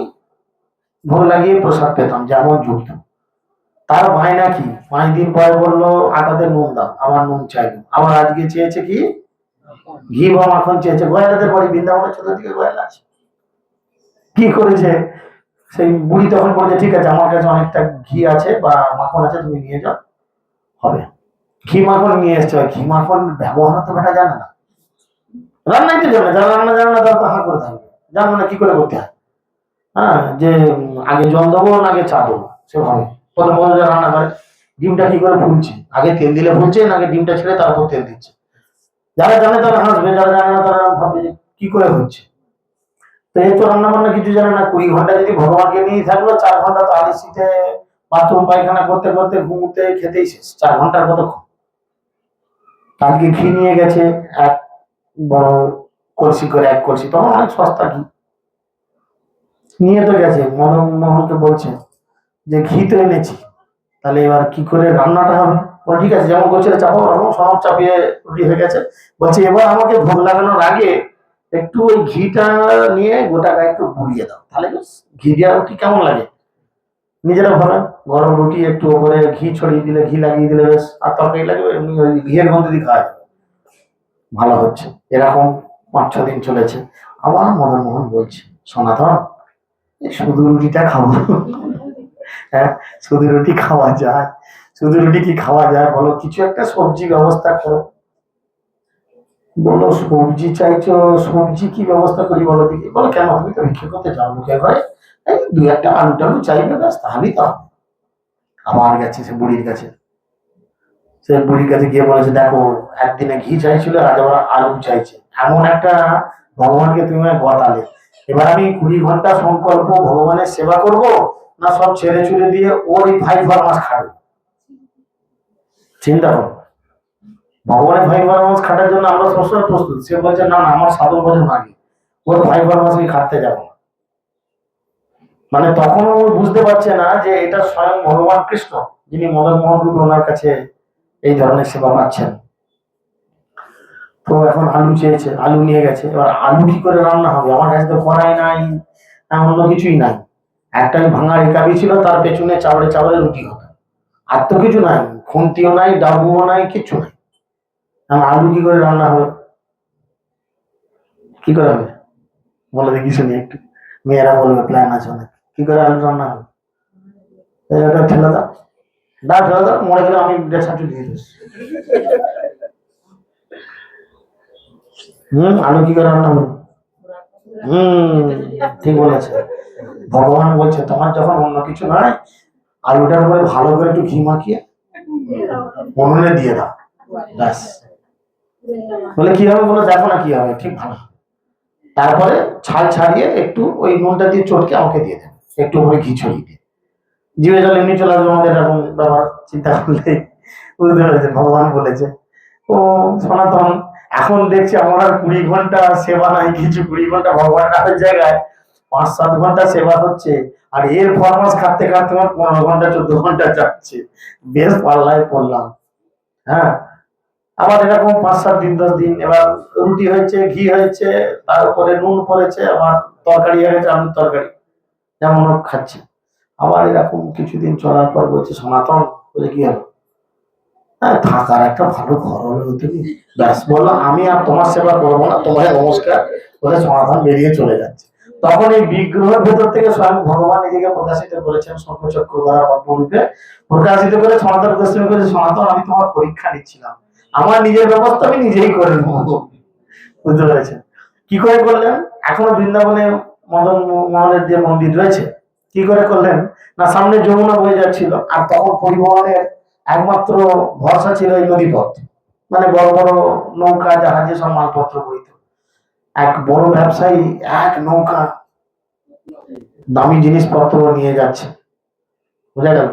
ভোগ লাগিয়ে প্রসাদ পেতাম, যেমন জুটত। তার বায়না কি, 5 দিন পরে বললো আটাতে নুন দাও, আবার নুন চাইলো, আবার আজকে চেয়েছে কি ঘি বা মাখন চেয়েছে। গয়লাদের বাড়ি বৃন্দাবনের চতুর্দিকে গয়লা আছে, কি করেছে সেই বুড়ি তখন বলেছে ঠিক আছে আমার কাছে অনেকটা ঘি আছে বা মাখন আছে, তুমি নিয়ে যাও, হবে। ঘি মাখন নিয়ে এসছে, ঘি মাখন ব্যবহার তো বেটা জানে না, রান্নাই তো জানে, যারা রান্না জানে না তারা তো হা করে থাকবে, জানবে না কি করে করতে হয়। হ্যাঁ, যে আগে জল দেবো না আগে চা দেবো, সে ভাবে। প্রথম প্রথম যারা রান্না করে ডিমটা কি করে ফুলছে, আগে তেল দিলে ফুলছে না আগে ডিমটা ছেড়ে তারপর তেল দিচ্ছে। যারা জানে তারা হাসবে, যারা জানে না তারা ভাববে যে কি করে হচ্ছে। তো এই তো রান্না বান্না কিছু জানে না, 20 ঘন্টা যদি ভগবানকে নিয়ে থাকলো, 4 ঘন্টা তো আলিসিতে বাথরুম পায়খানা করতে করতে ঘুমোতে খেতেই শেষ, 4 ঘন্টার কতক্ষণ। কালকে ঘি নিয়ে গেছে এক বড় কলসি করে, এক কলসি, তখন অনেক সস্তা ঘি নিয়ে তো গেছে। মদন মোহনকে বলছে যে ঘি তো এনেছি, তাহলে এবার কি করে রান্নাটা হবে। বলে ঠিক আছে যেমন করছিল চাপাও, ওরকম সব চাপিয়ে রুটি হয়ে গেছে। বলছে এবার আমাকে ভোগ লাগানোর আগে একটু ওই ঘিটা নিয়ে গোটা গায়ে একটু বুলিয়ে দাও, তাহলে বেশ ঘি দেওয়া রুটি কেমন লাগে। নিজেরা ভাবেন, গরম রুটি একটু ওপরে ঘি ছড়িয়ে দিলে, ঘি লাগিয়ে দিলে বেশ, আর তরকারি লাগবে এমনি ওই ঘিয়ের গন্ধ দিয়ে খাওয়া যাবে, ভালো হচ্ছে। এরকম 5 6 দিন চলেছে। আবার মদন মোহন বলছে, সনাতন এই শুধু রুটিটা খাবো। হ্যাঁ, শুধু রুটি খাওয়া যায়, শুধু রুটি কি খাওয়া যায় বলো, কিছু একটা সবজি ব্যবস্থা করো। বললো সবজি চাইছো, সবজি কি ব্যবস্থা করি বলো দেখি। বলো কেন, তুমি তো ভিক্ষে করতে যাও লোকের ঘরে, এই 2 একটা আলু টালু চাইবে ব্যাস, তাহলেই তো হবে। আবার গেছে সে বুড়ির কাছে, সে বুড়ির কাছে গিয়ে বলেছে দেখো একদিনে ঘি চাইছিল, আজ আবার আলু চাইছে, এমন একটা ভগবানকে তুমি আমায় গতালে। এবার আমি 20 ঘন্টা সংকল্প ভগবানের সেবা করব, না সব ছেড়ে ছুড়ে দিয়ে ওর এই 5 4 মাস খাটবো। চিন্তা করো, ভগবানের 5 4 মাস খাটার জন্য আমরা সবসময় প্রস্তুত, সে বলছে না না আমার 7 বছর আগে ওর 5 4 মাস আমি খাটতে যাবো না। মানে তখন ও বুঝতে পারছে না যে এটা স্বয়ং ভগবান কৃষ্ণ, যিনি মদন মোহন রূপে ওনার কাছে এই ধরনের সেবা পাচ্ছেন। তো এখন আলু চেয়েছে, আলু নিয়ে গেছে, এবার আলু কি করে রান্না হবে, আমার কাছে তো কড়াই নাই, অন্য কিছুই নাই। একটা ওই ভাঙা রেকাবি ছিল, তার পেছনে চাवड़े চাवड़े রুটি হতো, আর তো কিছু নাই, খুন্তিও নাই, ডাবুও নাই, কিচ্ছু নাই। এখন আলু কি করে রান্না হবে, কি করে হবে বলো দেখি শুনি একটু। মেয়েরা বলবে প্ল্যান আছে অনেক, কি করে আলু রান্না হবে। ওটা ঠেলে দাও, দাও ঠেলে দাও, মরে গেলে আমি 1.5 দিয়ে দিস। আলু কি করে রান্না হবে। হম, ঠিক বলেছে। ভগবান বলছে তোমার যখন অন্য কিছু নয়, আলুটার উপরে ভালো করে একটু ঘি মাখিয়ে উনুনে দিয়ে দাও, ব্যাস। বলে কি হবে বলো, দেখো না কি হবে, ঠিক ভালো। তারপরে ছাল ছাড়িয়ে একটু ওই নুনটা দিয়ে চটকে আমাকে দিয়ে দেন, একটু করে ঘি ছড়িয়ে দিয়ে। জিভে জল এমনি চলে আসবে আমাদের, এরকম ব্যাপার চিন্তা করলে বুঝতে পেরেছেন। ভগবান বলেছে ও সনাতন, এখন দেখছি আমার আর 20 ঘন্টা সেবা নাই কিছু, 20 ঘন্টা ভগবান নামের জায়গায় 5-7 ঘন্টা সেবা হচ্ছে, আর এর ফরমাস খাটতে খাটতে আমার 15 ঘন্টা 14 ঘন্টা যাচ্ছে। বেশ পাল্লায় পড়লাম। হ্যাঁ, আবার এরকম 5-7 দিন 10 দিন, এবার রুটি হয়েছে, ঘি হয়েছে, তার উপরে নুন পড়েছে, আবার তরকারি হয়ে গেছে, আলুর তরকারি, যেমন হোক খাচ্ছে। আবার এরকম কিছুদিন চলার পর বলছে সনাতন, বলে কি হলো? হ্যাঁ, থাকার একটা ভালো ঘর হলে হতো কি। ব্যাস বললো আমি আর তোমার সেবা করবো না, তোমার নমস্কার বলে সনাতন বেরিয়ে চলে যাচ্ছে। তখন এই বিগ্রহের ভেতর থেকে স্বয়ং ভগবান নিজেকে প্রকাশিত করেছেন, শঙ্খচক্র দ্বারা রূপে প্রকাশিত করে সনাতন গোস্বামী করেছে, সনাতন আমি তোমার পরীক্ষা নিচ্ছিলাম, আমার নিজের ব্যবস্থা আমি নিজেই করে নেবো। বুঝতে পেরেছেন কি করে করলেন? এখনো বৃন্দাবনে মদন মোহনের যে মন্দির রয়েছে, কি করে করলেন না, সামনে যমুনা বয়ে যাচ্ছিল, আর তখন পরিবহনের একমাত্র ভরসা ছিল এই নদীপথ, মানে বড় বড় নৌকা জাহাজে সব মালপত্র বইত। এক বড় ব্যবসায়ী এক নৌকা দামি জিনিসপত্র নিয়ে যাচ্ছে, বুঝা গেল।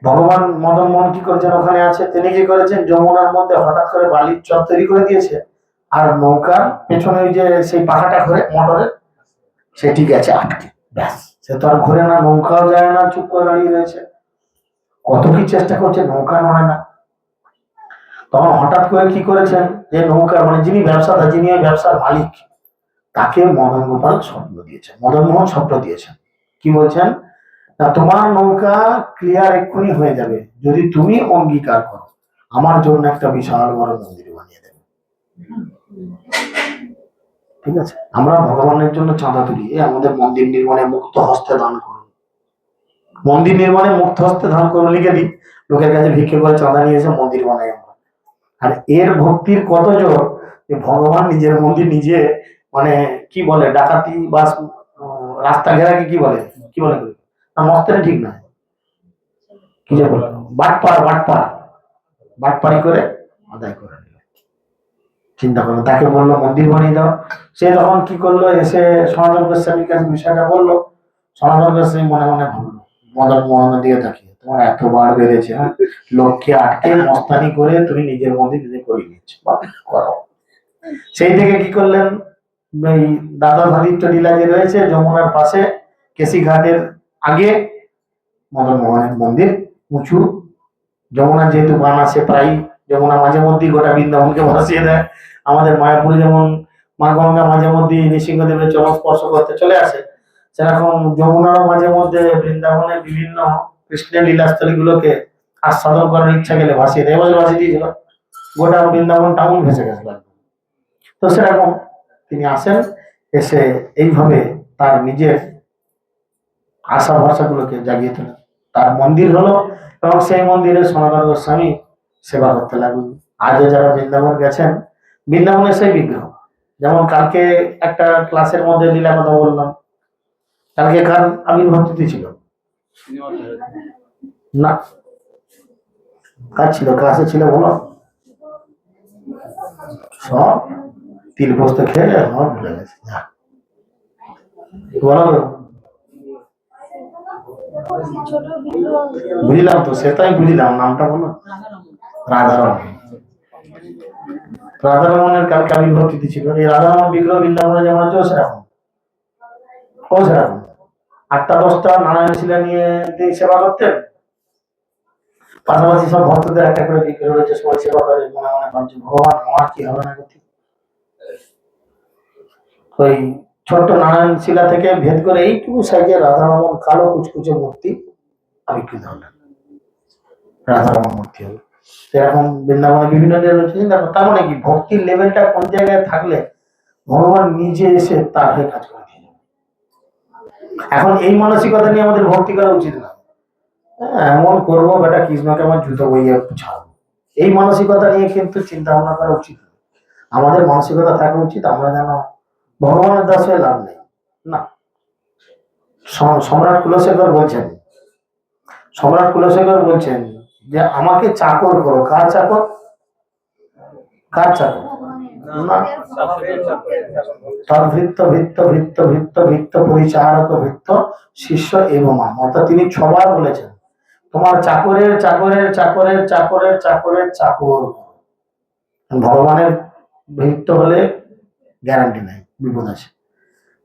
ভগবান মদন মোহন কি করেছেন, ওখানে আছে, তিনি কি করেছেন, যমুনার মধ্যে হঠাৎ করে বালির চর তৈরি করে দিয়েছে, আর নৌকার পেছনে ওই যে সেই পাখাটা ঘুরে মোটরের, সেটি গেছে আটকে, ব্যাস সে তো আর ঘুরে না, নৌকাও যায় না, চুপ করে দাঁড়িয়ে রয়েছে। কত কি চেষ্টা করছে, নৌকা নয় না। তখন হঠাৎ করে কি করেছেন, যে নৌকার মানে যিনি ব্যবসাদার, যিনি এই ব্যবসার মালিক, তাকে মদন গোপাল স্বপ্ন দিয়েছেন, মদন মোহন স্বপ্ন দিয়েছেন। কি বলছেন না, তোমার নৌকা ক্লিয়ার এক্ষুনি হয়ে যাবে যদি তুমি অঙ্গীকার করো আমার জন্য একটা বিশাল বড় মন্দির বানিয়ে দেবে। ঠিক আছে, আমরা ভগবানের জন্য চাঁদা তুলি, আমাদের মন্দির নির্মাণে মুক্ত হস্তে দান করুন, মন্দির নির্মাণে মুক্ত হস্তে দান করুন লিখে দিই, লোকের কাছে ভিক্ষে করে চাঁদা নিয়ে এসে মন্দির বানাই আমরা। আর এর ভক্তির কত জোর যে ভগবান নিজের মন্দির নিজে, মানে কি বলে, ডাকাতি বা রাস্তা ঘেরাকে কি বলে, কি বলে না, মস্তের ঠিক না, কি যে বলে, বাটপার বাটপার, বাটপারি করে আদায় করে নিল। চিন্তা করলো, তাকে বললো মন্দির বানিয়ে দাও, সে তখন কি করলো, এসে সনাতন গোস্বামীর কাছে বিষয়টা বললো। সনাতন গোস্বামী মনে মনে ভাবলো, মদন মোহন দিয়ে তাকিয়ে, তোমার এতবার বেড়েছে, হ্যাঁ, লোককে আটকে মস্তানি করে তুমি নিজের মন্দির নিজে করে নিচ্ছ, করো। সেই থেকে কি করলেন, এই দাদা ভাদিত্য লীলা যে রয়েছে যমুনার পাশে কেসি ঘাটের আগে মদন মোহনের মন্দির উঁচু, যমুনা যেহেতু বান আছে প্রায়, যমুনা মাঝে মধ্যেই গোটা বৃন্দাবনকে ভাসিয়ে দেয়। আমাদের মায়াপুরে যেমন মা গঙ্গা মাঝে মধ্যে নৃসিংহদেবের চরণ স্পর্শ করতে চলে আসে, সেরকম যমুনারও মাঝে মধ্যে বৃন্দাবনের বিভিন্ন কৃষ্ণের লীলাস্থলী গুলোকে আস্বাদন করার ইচ্ছা গেলে ভাসিয়ে দেয়। এবার ভাসিয়ে দিয়েছিল, গোটা বৃন্দাবন টাউন ভেসে গেছিল। তো সেরকম তিনি আসেন, এসে এইভাবে তার নিজের আশা ভরসা গুলোকে জাগিয়ে তোলেন, তার মন্দির হলো, এবং সেই মন্দিরে সনাতন গোস্বামী সেবা করতে লাগলেন। আজও যারা বৃন্দাবন গেছেন, বৃন্দাবনের সেই বিগ্রহ, যেমন কালকে একটা ক্লাসের মধ্যে লীলা কথা বললাম, কালকে কার আবির্ভাব তিথি ছিল না, কার ছিল, ক্লাসে ছিল বলো, সব তিল পোস্ত খেয়ে সব ভুলে গেছে, বলো বুঝলাম তো, সেটাই বুঝলাম, নামটা বলো, রাধারমণ। রাধারমণের কালকে আবির্ভাব তিথি ছিল। এই রাধারমণ বিগ্রহ বৃন্দাবনে যেমন আছে সেরকম, ও সেরকম 8টা-10টা নারায়ণ শিলা নিয়ে তিনি সেবা করতেন, পাশাপাশি সব ভক্তদের একটা করে বিগ্রহ রয়েছে, সবাই সেবা করে, মনে মনে ভাবছে ভগবান আমার কি হবে না গতি। ওই ছোট্ট নারায়ণ শিলা থেকে ভেদ করে এইটুকু সাইজে রাধারমণ কালো কুচকুচে মূর্তি আবিষ্কৃত হলেন, রাধারমণ মূর্তি হলো। সেরকম বৃন্দাবনে বিভিন্ন চিন্তা, তার মানে কি ভক্তির লেভেলটা কোন জায়গায় থাকলে ভগবান নিজে এসে তার হয়ে কাজ করে দিয়ে যাবে। এখন এই মানসিকতা নিয়ে আমাদের ভক্তি করা উচিত না, এমন করবো বেটা কৃষ্ণকে আমার জুতো বইয়ে ছাড়বো, এই মানসিকতা নিয়ে কিন্তু চিন্তা ভাবনা করা উচিত। আমাদের মানসিকতা থাকা উচিত আমরা যেন ভগবানের দাস হয়ে লাভ নেই না। সম্রাট কুলশেখর বলছেন, সম্রাট কুলশেখর বলছেন যে আমাকে চাকর করো, কার চাকর, কার চাকর, না, তদ্ভৃত্ত ভিত্ত ভিত্ত ভিত্ত ভিত্ত পরিচারক ভিত্ত শিষ্য এবং অর্থাৎ তিনি ছবার বলেছেন তোমার চাকরের চাকরের চাকরের চাকরের চাকরের চাকর। ভগবানের ভিত্ত হলে গ্যারান্টি নাই, বিপদ আছে।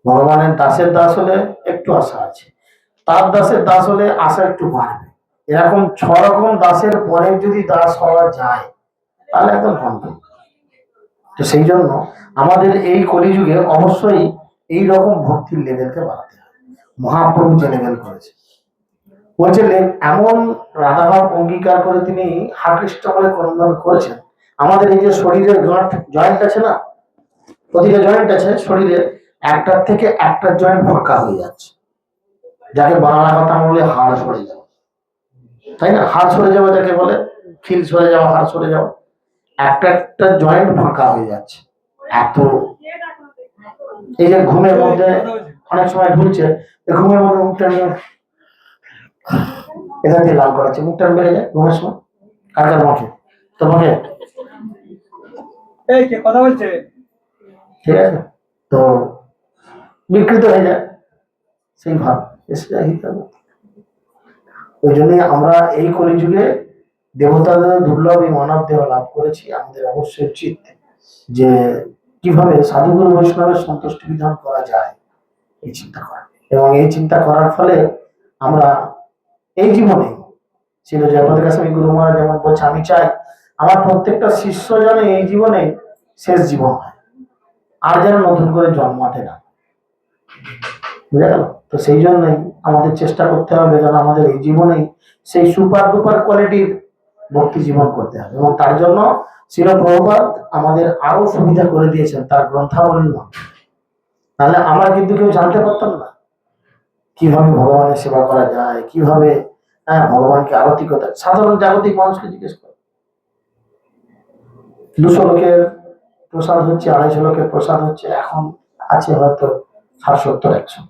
ভগবানের দাসের দাস হলে একটু আশা আছে, তার দাসের দাস হলে আশা একটু বাড়বে। এরকম 6 রকম দাসের পরে যদি দাস হওয়া যায় তাহলে একদম কনফার্ম। তো সেই জন্য আমাদের এই কলিযুগে অবশ্যই এই রকম ভক্তির লেভেলকে বাড়াতে হবে। মহাপ্রভু যে লেভেল করেছে বলছিলেন, এমন রাধাভাব অঙ্গীকার করে তিনি হাকৃষ্ট বলে ক্রন্দন করেছেন। আমাদের এই যে শরীরের গাঁট জয়েন্ট আছে না, প্রতিটা জয়েন্ট আছে শরীরে, একটার থেকে একটা জয়েন্ট ফাঁকা হয়ে যাচ্ছে, যাকে বাংলা কথা বলে হাড় সরে যাওয়া, তাই না? হাড় সরে যাওয়া যাকে বলে, খিল সরে যাওয়া, হাড় সরে যাওয়া। একটা একটা জয়েন্ট ফাঁকা হয়ে যাচ্ছে। এত এই যে ঘুমের মধ্যে অনেক সময় ঢুকছে, ঘুমের মধ্যে মুখটা নিয়ে এখান থেকে লাল করাচ্ছে, মুখটা বেড়ে যায় ঘুমের সময়। কার মুখে? তোমাকে? এই কে কথা বলছে? ঠিক আছে, তো বিকৃত হয়ে যায় সেই ভাব, এসে যায় হিতাবে। ওই জন্যই আমরা এই কলিযুগে দেবতাদের দুর্লভ এই মানব দেহ লাভ করেছি। আমাদের অবশ্যই উচিত যে কিভাবে সাধুগুরু বৈষ্ণবের সন্তুষ্টি বিধান করা যায় এই চিন্তা করা, এবং এই চিন্তা করার ফলে আমরা এই জীবনে ছিল জগতের কাছে আমি গুরু মহারাজ যেমন বলছে, আমি চাই আমার প্রত্যেকটা শিষ্য যেন এই জীবনে শেষ জীবন হয়, আর যেন নতুন করে জন্মাতে না। বুঝা গেল? তো সেই জন্যই আমাদের চেষ্টা করতে হবে যেন আমাদের এই জীবনেই সেই সুপার ডুপার কোয়ালিটির ভক্তি জীবন করতে হবে। এবং তার জন্য শ্রীল প্রভুপাদ আমাদের আরো সুবিধা করে দিয়েছেন তার গ্রন্থাবলীর মধ্যে। তাহলে আমরা কিন্তু কেউ জানতে পারতাম না কিভাবে ভগবানের সেবা করা যায়, কিভাবে ভগবানকে আরতি করতে। সাধারণ জাগতিক মানুষকে জিজ্ঞেস করে, 200 লোকের প্রসাদ হচ্ছে, 250 লোকের প্রসাদ হচ্ছে, এখন আছে হয়তো 60-70-100।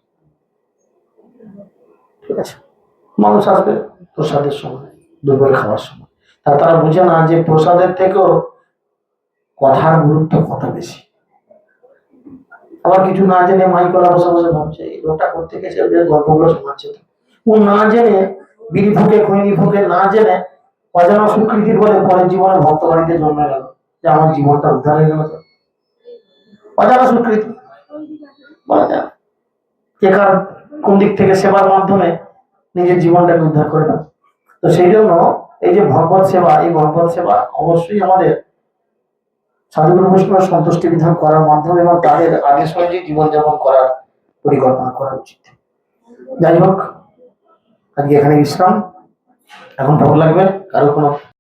ঠিক আছে, মানুষ আসবে প্রসাদের সময়, দুপুরে খাওয়ার সময়, তারা বুঝে না যে প্রসাদের থেকেও কথার গুরুত্ব কত বেশি। আবার কিছু না জেনে মাইকলা বসে বসে ভাবছে এই লোকটা করতে গেছে, গল্পগুলো শোনাচ্ছে। ও না জেনে বিড়ি ফুকে খৈনি ফুকে না জেনে অজানা স্বীকৃতির বলে পরের জীবনে ভক্ত বাড়িতে জন্মে গেল, যে আমার জীবনটা উদ্ধার হয়ে গেল। তো অজানা স্বীকৃতি বলা যায় কে কার কোন দিক থেকে সেবার মাধ্যমে নিজের জীবনটাকে উদ্ধার করে না। তো সেই জন্য এই যে ভগবত সেবা, এই ভগবত সেবা অবশ্যই আমাদের সাধুগুরু বৈষ্ণবের সন্তুষ্টি বিধান করার মাধ্যমে এবং তাদের আদেশ অনুযায়ী জীবনযাপন করার পরিকল্পনা করা উচিত। যাই হোক, আজকে এখানে বিশ্রাম। এখন ভোগ লাগবে কারো কোনো